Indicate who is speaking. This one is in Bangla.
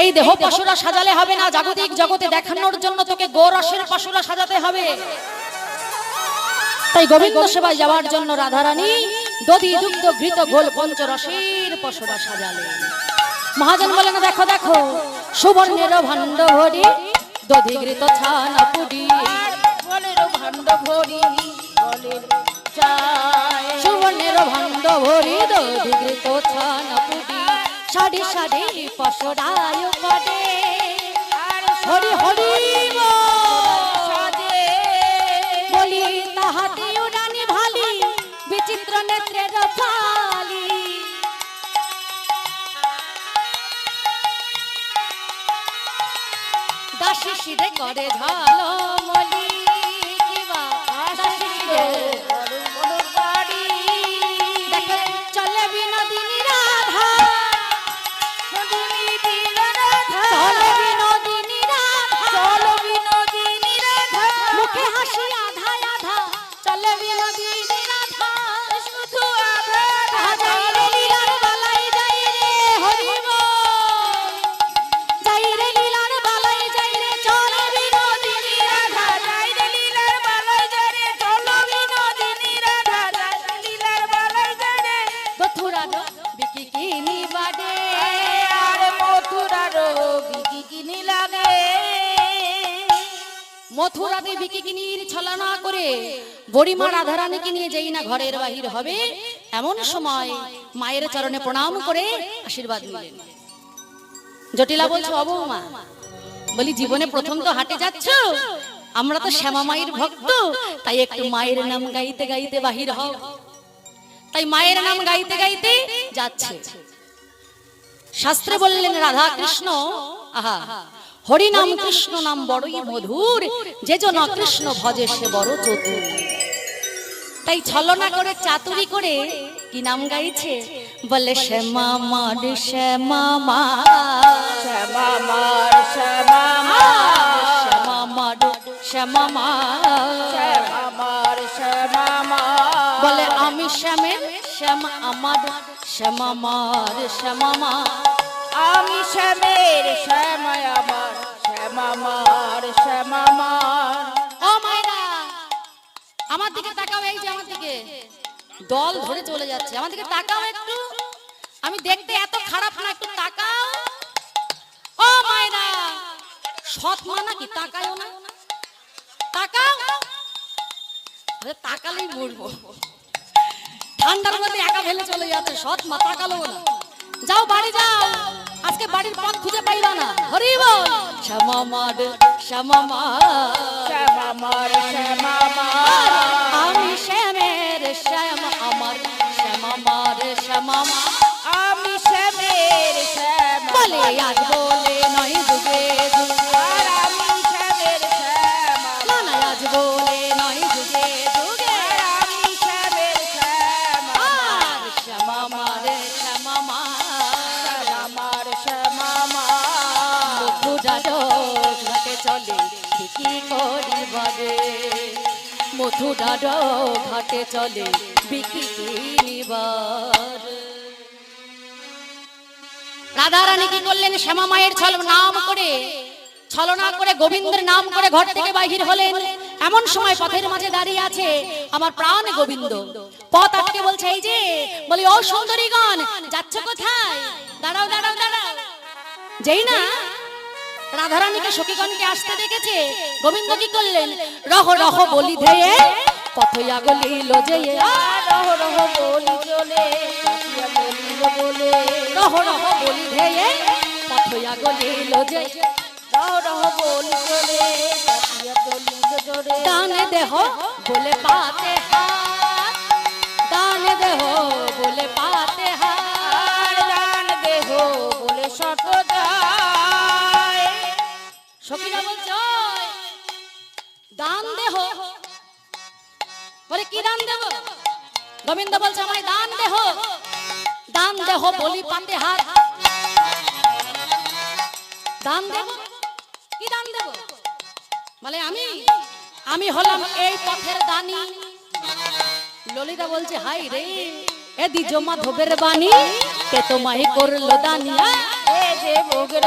Speaker 1: এই দেহ পশুরা সাজালে হবে না, জাগতিক জগতে দেখানোর জন্য তোকে গোরসের পশুরা সাজাতে হবে। তাই গোবিন্দ সেবায় যাওয়ার জন্য রাধারানী দধি দুগ্ধ ঘৃত ঘোল পঞ্চরসের পশুরা সাজালেন। মহাজন বলেন, দেখো দেখো সুবর্ণের ভাণ্ড ভরি দধি ঘৃত ছানা পুরি,
Speaker 2: ভাণ্ড ভরি
Speaker 1: সুবর্ণের ভাণ্ড ভরি দধি ঘৃত ছানা পুরি, সারি সারি পশুরায় পড়ে হরি হরি বলি তাহাতে উড়ানি ভালি বিচিত্র নেত্রের ফালি। দাসী শিরে করে ঝালমলি, কিবা দাসী শিরে দেখে চলে বিনোদিনী রাধা, চলে বিনোদিনী রাধা, মুখে হাসি আধা আধা, চলে বিনোদিনী রাধা, শুধু আধা যাই রে লীলার বালাই যাই রে হরি বল, যাই রে লীলার বালাই যাই রে চলে বিনোদিনী রাধা, যাই রে লীলার বালাই যাই রে চলো বিনোদিনী রাধা, যাই রে লীলার বালাই যাই রে মথুরার বিকিনি বাডে
Speaker 2: আর মথুরার বিকিনি লাগে।
Speaker 1: মথুরাতে বিকিনির ছলনা করে বড়িমা রাধারানীকে নিয়ে যেই না ঘরের বাহির হবে, এমন সময় মায়ের চরণে প্রণাম করে আশীর্বাদ নিলেন। জটিলা বলছো, ও বৌমা, বলি জীবনে প্রথম তো হাটে যাচ্ছ, আমরা তো শ্যামা মায়ের ভক্ত, তাই একটু মায়ের নাম গাইতে গাইতে বাহির হও। তাই মায়ের নাম গাইতে গাইতে যাচ্ছে। শাস্ত্রে বললেন রাধা কৃষ্ণ, আহা হরি নাম কৃষ্ণ নাম বড়ই মধুর, যে জন কৃষ্ণ ভজে সে বড় চতুর। তাই ছলনা করে চাতুরি করে কি নাম গাইছে, বলে শ্যামা মার শ্যামা মা,
Speaker 2: শ্যামা মার শ্যামা মা,
Speaker 1: শ্যামা মার শ্যামা মা,
Speaker 2: শ্যামা মার শ্যামা মা,
Speaker 1: বলে আমি শ্যামের শ্যামা আমার, শ্যামা মার শ্যামা মা,
Speaker 2: আমি শ্যামের শ্যামা আমার, শ্যামা মার শ্যামা মার।
Speaker 1: ও মায়েরা আমার দিকে তাকাও, এই যে আমার দিকে দল ধরে চলে যাচ্ছে, আমার দিকে তাকাও একটু, আমি দেখতে এত খারাপ না, একটু তাকাও। ও মায়েরা সৎ মা নাকি, তাকায়ও না, তাকাও, তাকালেই মরবো, ঠান্ডার মধ্যে একা ফেলে চলে যাচ্ছে, সৎ মা তাকালো না। যাও বাড়ি যাও, আজকে বাড়ির পথ খুঁজে পাইবা না। হরি বল, শ্যামা মার শ্যামা মা,
Speaker 2: শ্যামা মার শ্যামা মা,
Speaker 1: আমি শ্যামের শ্যামা আমার, শ্যামা মার শ্যামা মা,
Speaker 2: আমি শ্যামের শ্যামা,
Speaker 1: বলে আজ বলে নয় যুগে যুগে,
Speaker 2: আর আমি শ্যামের শ্যামা,
Speaker 1: না না আজ বলে নয় যুগে যুগে,
Speaker 2: আর আমি শ্যামের শ্যামা,
Speaker 1: আর শ্যামা মার শ্যামা মা,
Speaker 2: শ্যামা মার শ্যামা মা।
Speaker 1: মথুরার ঘাটে চলে বিক্রি করিবারে, মথুরার ঘাটে চলে বিক্রি করিবার। রাধারানী কি করলেন, শ্যামা মায়ের ছলনা করে গোবিন্দের নাম করে ঘর থেকে বাহির হলেন। এমন সময় পথের মাঝে দাঁড়িয়ে আছে আমার প্রাণ গোবিন্দ, পথ আটকে বলছে, এই যে বলি ও সুন্দরীগণ যাচ্ছ কোথায়, দাঁড়াও দাঁড়াও দাঁড়াও। যেই না রাধারানীকে সখীগণকে আসতে দেখেছে, গোবিন্দ কি করলেন, রহ রহ বলি ধেয়ে পথয়া গলিল যেয়ে,
Speaker 2: রহ রহ বলি চলে, কাটিয়া বলিল বলে,
Speaker 1: রহ রহ বলি ধেয়ে পথয়া গলিল যেয়ে,
Speaker 2: রহ রহ বলি চলে, কাটিয়া বলিল জোরে,
Speaker 1: দানে দেহ বলে পাতে হাত, দানে দেহ বলে পাতে হাত,
Speaker 2: আর দান দেহ বলে শত যায়।
Speaker 1: সখীরা বলছে, ওই দান দেহ বলে কি দান দেব, গোবিন্দ বলছে আমায় দান দেহ, দান দেহ বলি পাতে হাত, দান দেব, কি দান দেব, বলে আমি হলাম এই পথের দানি। ললিতা বলছে, হাই রে এ দ্বিজ মাধবের বাণী, কে তোমায় করলো দানি,
Speaker 2: এ যে ভোগের